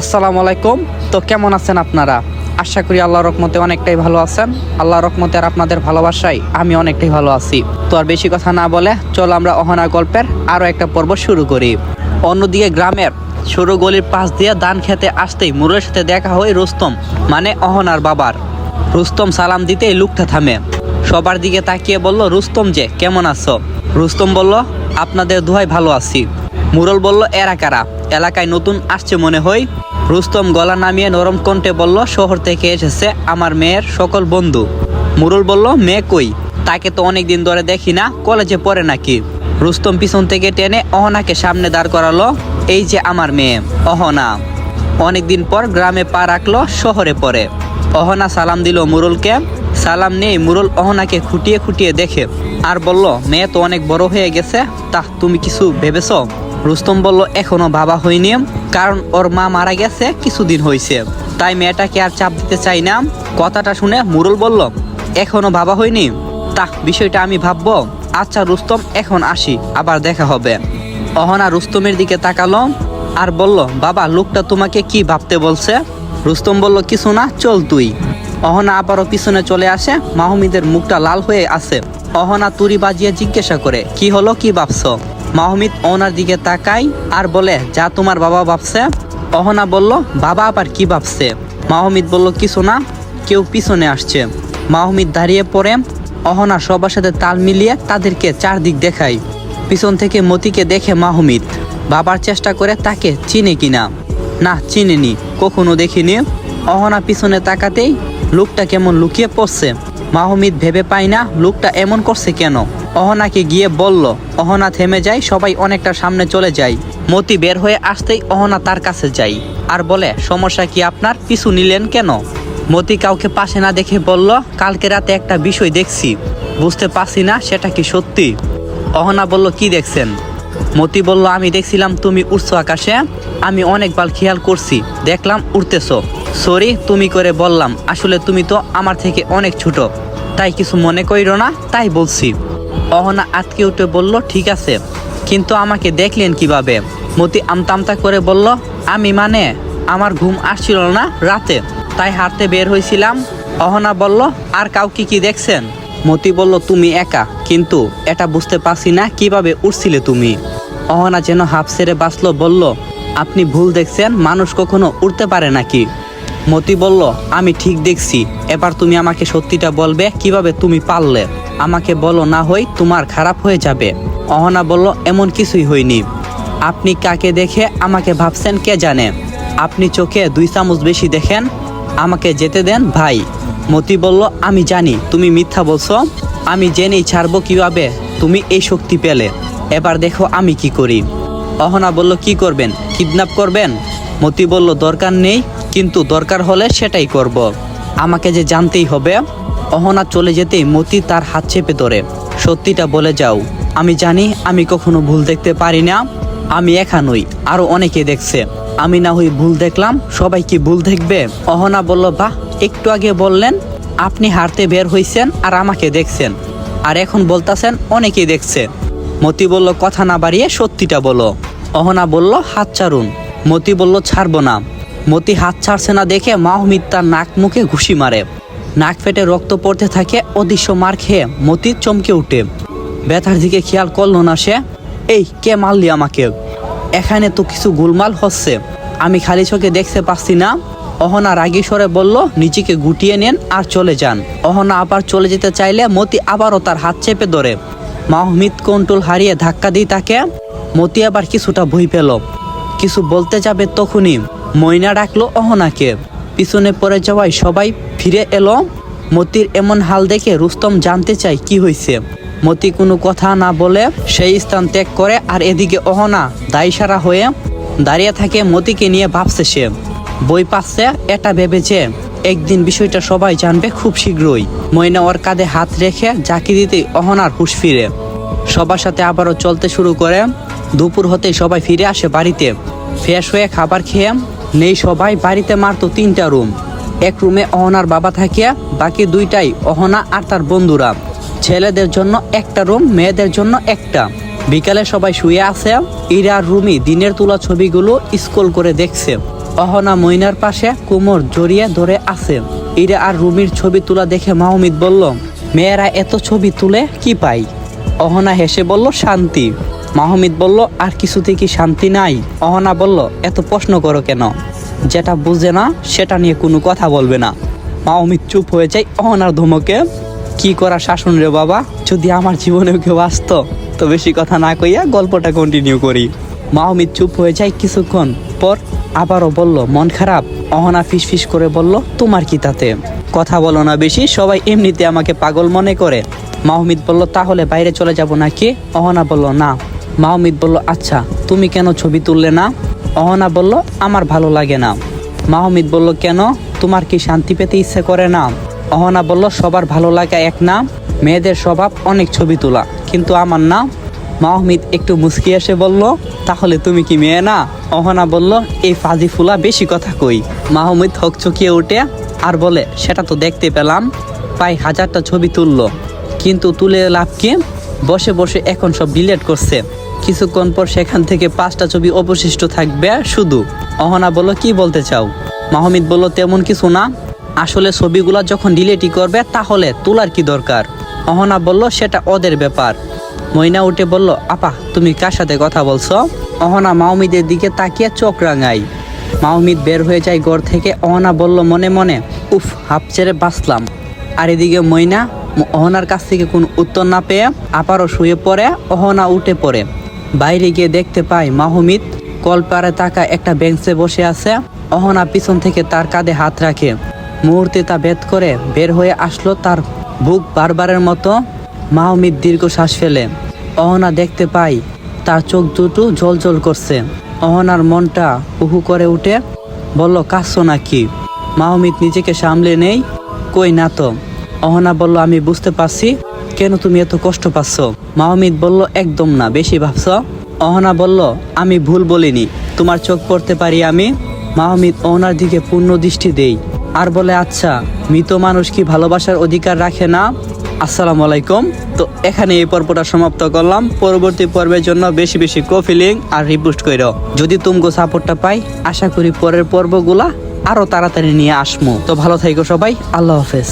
আসসালামু আলাইকুম। তো কেমন আছেন আপনারা? আশা করি আল্লাহর রহমতে অনেকটাই ভালো আছেন। আল্লাহর রহমতে আর আপনাদের ভালোবাসায় আমি অনেকটাই ভালো আছি। তো আর বেশি কথা না বলে চলো আমরা অহনা গল্পের আরও একটা পর্ব শুরু করি। অন্যদিকে গ্রামের সরু গলির পাশ দিয়ে ধান খেতে আসতেই মুরের সাথে দেখা হয় রুস্তম, মানে অহনার বাবার। রুস্তম সালাম দিতেই লোকটা থামে, সবার দিকে তাকিয়ে বলল, রুস্তম যে, কেমন আছো? রুস্তম বলল, আপনাদের দোহাই ভালো আছি। মুরল বলল, এরা কারা? এলাকায় নতুন আসছে মনে হয়। রুস্তম গলা নামিয়ে নরম কণ্ঠে বলল, শহর থেকে এসেছে আমার মেয়ের সকল বন্ধু। মুরল বলল, মেয়ে কই? তাকে তো অনেকদিন ধরে দেখি না, কলেজে পড়ে নাকি? রুস্তম পিছন থেকে টেনে অহনাকে সামনে দাঁড় করালো। এই যে আমার মেয়ে অহনা। অনেকদিন পর গ্রামে পা রাখলো, শহরে পড়ে। অহনা সালাম দিল মুরলকে। সালাম নেই মুরল অহনাকে খুঁটিয়ে খুঁটিয়ে দেখে আর বলল, মেয়ে তো অনেক বড় হয়ে গেছে, তা তুমি কিছু ভেবেছ? রুস্তম বলল, এখনো ভাবা হয়নি, কারণ ওর মা মারা গেছে কিছুদিন হয়েছে, তাই মেয়েটাকে আর চাপ দিতে চাই না। কথাটা শুনে মুরল বলল, এখনো ভাবা হয়নি? তা বিষয়টা আমি ভাববো। আচ্ছা রুস্তম, এখন আসি, আবার দেখা হবে। অহনা রুস্তমের দিকে তাকালো আর বলল, বাবা লোকটা তোমাকে কি ভাবতে বলছে? রুস্তম বলল, কিছু না, চল তুই। অহনা আবারও পিছনে চলে আসে। মাহমুদের মুখটা লাল হয়ে আছে। অহনা তুড়ি বাজিয়ে জিজ্ঞাসা করে, কি হলো, কি ভাবছো? মাহমুদ অহনার দিকে তাকায় আর বলে, যা তোমার বাবা ভাবছে। অহনা বলল, বাবা আবার কি ভাবছে? মাহমুদ বলল, কিছু না, কেউ পিছনে আসছে। মাহমুদ দাঁড়িয়ে পড়ে। অহনা সবার সাথে তাল মিলিয়ে তাদেরকে চারদিক দেখায়। পিছন থেকে মতিকে দেখে মাহমুদ বাবার চেষ্টা করে তাকে চিনে কিনা। না, চিনেনি, কখনো দেখিনি। অহনা পিছনে তাকাতেই লোকটা কেমন লুকিয়ে পড়ছে। মাহমুদ ভেবে পায় না লোকটা এমন করছে কেন। অহনাকে গিয়ে বলল। অহনা থেমে যায়, সবাই অনেকটা সামনে চলে যায়। মতি বের হয়ে আসতেই অহনা তার কাছে যায় আর বলে, সমস্যা কি আপনার? পিছু নিলেন কেন? মতি কাউকে পাশে না দেখে বলল, কালকে রাতে একটা বিষয় দেখছি, বুঝতে পারছি না সেটা কি সত্যি। অহনা বলল, কি দেখছেন? মতি বলল, আমি দেখছিলাম তুমি উড়ছো আকাশে। আমি অনেকবার খেয়াল করছি, দেখলাম উড়তেছো। সরি তুমি করে বললাম, আসলে তুমি তো আমার থেকে অনেক ছোট, তাই কিছু মনে করিও না, তাই বলছি। অহনা আটকে উঠে বলল, ঠিক আছে, কিন্তু আমাকে দেখলেন কিভাবে? মতি আমতা করে বলল, আমি মানে আমার ঘুম আসছিল না রাতে, তাই হাঁটতে বের হয়েছিলাম। অহনা বলল, আর কাউকে কি দেখছেন? মতি বলল, তুমি একা, কিন্তু এটা বুঝতে পারছি না কিভাবে উঠছিলে তুমি। অহনা যেন হাফ ছেড়ে বাঁচলো, বলল, আপনি ভুল দেখছেন, মানুষ কখনো উঠতে পারে নাকি? মতি বলল, আমি ঠিক দেখছি, এবার তুমি আমাকে সত্যিটা বলবে, কিভাবে তুমি পারলে? আমাকে বলো, না হয় তোমার খারাপ হয়ে যাবে। অহনা বলল, এমন কিছুই হয়নি। আপনি কাকে দেখে আমাকে ভাবছেন কে জানে? আপনি চোখে 2 চামচ বেশি দেখেন, আমাকে যেতে দেন ভাই। মতি বলল, আমি জানি তুমি মিথ্যা বলছো, আমি জেনেই ছাড়বো কিভাবে তুমি এই শক্তি পেলে। এবার দেখো আমি কি করি। অহনা বলল, কি করবেন? কিডন্যাপ করবেন? মতি বলল, দরকার নেই, কিন্তু দরকার হলে সেটাই করব, আমাকে যে জানতেই হবে। অহনা চলে যেতেই মতি তার হাত চেপে ধরে, সত্যিটা বলে যাও। আমি জানি আমি কখনো ভুল দেখতে পারি না, আমি একা নই, আরো অনেকে দেখছে, আমি না হই ভুল দেখলাম, সবাই কি ভুল দেখবে? অহনা বলল, বাহ, একটু আগে বললেন আপনি হাঁটতে বের হইছেন আর আমাকে দেখছেন, আর এখন বলতাছেন অনেকেই দেখছে। মতি বলল, কথা না বাড়িয়ে সত্যিটা বলো। অহনা বলল, হাত ছাড়ুন। মতি বলল, ছাড়বো না। মতি হাত ছাড়ছে না দেখে মাহমুদ তার নাক মুখে ঘুষি মারে। নাক ফেটে রক্ত পড়তে থাকে। অদৃশ্য মার খেয়ে মতি চমকে উঠে। ব্যথার দিকে খেয়াল করলো না সে। এই কে মারলি আমাকে? এখানে তো কিছু গোলমাল হচ্ছে, আমি খালি চোখে দেখতে পাচ্ছি না। অহনা রাগী স্বরে বলল, নিজেকে গুটিয়ে নেন আর চলে যান। অহনা আবার চলে যেতে চাইলে মতি আবারও তার হাত চেপে ধরে। মাহমুদ কন্ট্রোল হারিয়ে ধাক্কা দিয়ে তাকে। মতি আবার কিছুটা ভয় পেল, কিছু বলতে যাবে তখনই ময়না ডাকলো অহনাকে। পিছনে পড়ে যাওয়ায় সবাই ফিরে এলো। মতির এমন হাল দেখে রুস্তম জানতে চায় কি হয়েছে। মতি কোনো কথা না বলে সেই স্থান ত্যাগ করে, আর এদিকে অহনা দায়সারা হয়ে দাঁড়িয়ে থাকে। মতিকে নিয়ে ভাবছে সে, বই পাচ্ছে, এটা ভেবেছে একদিন বিষয়টা সবাই জানবে খুব শীঘ্রই। ময়না ওর কাঁধে হাত রেখে জাকি দিতেই অহনার হুঁশ ফিরে। সবার সাথে আবারও চলতে শুরু করে। দুপুর হতেই সবাই ফিরে আসে বাড়িতে। ফ্রেশ হয়ে খাবার খেয়ে নেই সবাই। বাড়িতে মাত্র 3টা রুম। এক রুমে অহনার বাবা থাকে, বাকি 2টাই অহনা আর তার বন্ধুরা। ছেলেদের জন্য একটা রুম, মেয়েদের জন্য একটা। বিকালে সবাই শুয়ে আছে। ইরা আর রুমি দিনের তোলা ছবিগুলো স্ক্রল করে দেখছে। অহনা মইনার পাশে কোমর জড়িয়ে ধরে আছে। ইরা আর রুমির ছবি তোলা দেখে মাহমিদ বলল, মেয়েরা এত ছবি তুলে কি পাই? অহনা হেসে বলল, শান্তি। মাহমিদ বলল, আর কিছুতে কি শান্তি নাই? অহনা বলল, এত প্রশ্ন করো কেন? যেটা বুঝে না সেটা নিয়ে কোনো কথা বলবে না। মাহমিদ চুপ হয়ে যায় অহনার ধমকে। কি করা শাসন রে বাবা, যদি আমার জীবনেও কেউ আসতো। তো বেশি কথা না কইয়া গল্পটা কন্টিনিউ করি। মাহমিদ চুপ হয়ে যায় কিছুক্ষণ পর আবারও বলল, মন খারাপ? অহনা ফিসফিস করে বলল, তোমার কি তাতে? কথা বলো না বেশি, সবাই এমনিতে আমাকে পাগল মনে করে। মাহমিদ বলল, তাহলে বাইরে চলে যাব নাকি? অহনা বলল, না। মাহমিদ বলল, আচ্ছা তুমি কেন ছবি তুললে না? অহনা বলল, আমার ভালো লাগে না। মাহমিদ বলল, কেন? তোমার কি শান্তি পেতে ইচ্ছে করে না? অহনা বলল, সবার ভালো লাগা এক না, মেয়েদের স্বভাব অনেক ছবি তোলা, কিন্তু আমার না। মাহমিদ একটু মুচকি এসে বলল, তাহলে তুমি কি মেয়ে না? অহনা বলল, এই ফাজি ফুলা বেশি কথা কই। মাহমিদ হকচকিয়ে উঠে আর বলে, সেটা তো দেখতে পেলাম, প্রায় 1000টা ছবি তুললো, কিন্তু তুলে লাভ কি? বসে বসে এখন সব ডিলিট করছে। কিছুক্ষণ পর সেখান থেকে 5টা ছবি অবশিষ্ট থাকবে শুধু। অহনা বলল, কি বলতে চাও? মাহমিদ বলল, তেমন কিছু না, আসলে ছবিগুলা যখন ডিলিটই করবে তাহলে তোলার কি দরকার? অহনা বলল, সেটা ওদের ব্যাপার। মইনা উঠে বলল, আপা তুমি কার সাথে কথা বলছো? অহনা মাহমিদের দিকে তাকিয়ে চোখ রাঙাই। মাহমিদ বের হয়ে যায় ঘর থেকে। অহনা বলল মনে মনে, উফ, হাফ ছেড়ে বাঁচলাম। আর এদিকে মইনা অহনার কাছ থেকে কোনো উত্তর না পেয়ে আবারও শুয়ে পড়ে। অহনা উঠে পড়ে বাইরে গিয়ে দেখতে পায় মাহমিদ কলপারে তাকা একটা বেঞ্চে বসে আছে। অহনা পিছন থেকে তার কাঁধে হাত রাখে। মুহূর্তে তা ভেদ করে বের হয়ে আসলো তার বুক বারবারের মতো। মাহমিদ দীর্ঘ শ্বাস ফেলে। অহনা দেখতে পায় তার চোখ দুটো জ্বলজ্বল করছে। অহনার মনটা উহু করে উঠে, বলল, কাঁদছো নাকি? মাহমিদ নিজেকে সামলে নেই, কই না তো। অহনা বলল, আমি বুঝতে পারছি, কেন তুমি এত কষ্ট পাচ্ছ? মাহমিদ বলল, একদম না, বেশি ভাবছ। অহনা বলল, আমি ভুল বলিনি, তোমার চোখ পড়তে পারি আমি। মাহমিদ অহনার দিকে পূর্ণ দৃষ্টি দেই আর বলে, আচ্ছা মৃত মানুষ কি ভালোবাসার অধিকার রাখে না? আসসালামু আলাইকুম। তো এখানে এই পর্বটা সমাপ্ত করলাম। পরবর্তী পর্বের জন্য বেশি বেশি কফিলিং আর রিপোস্ট করো। যদি তুমগো সাপোর্টটা পাই, আশা করি পরের পর্বগুলা আরো তাড়াতাড়ি নিয়ে আসমু। তো ভালো থাইকো সবাই, আল্লাহ হাফেজ।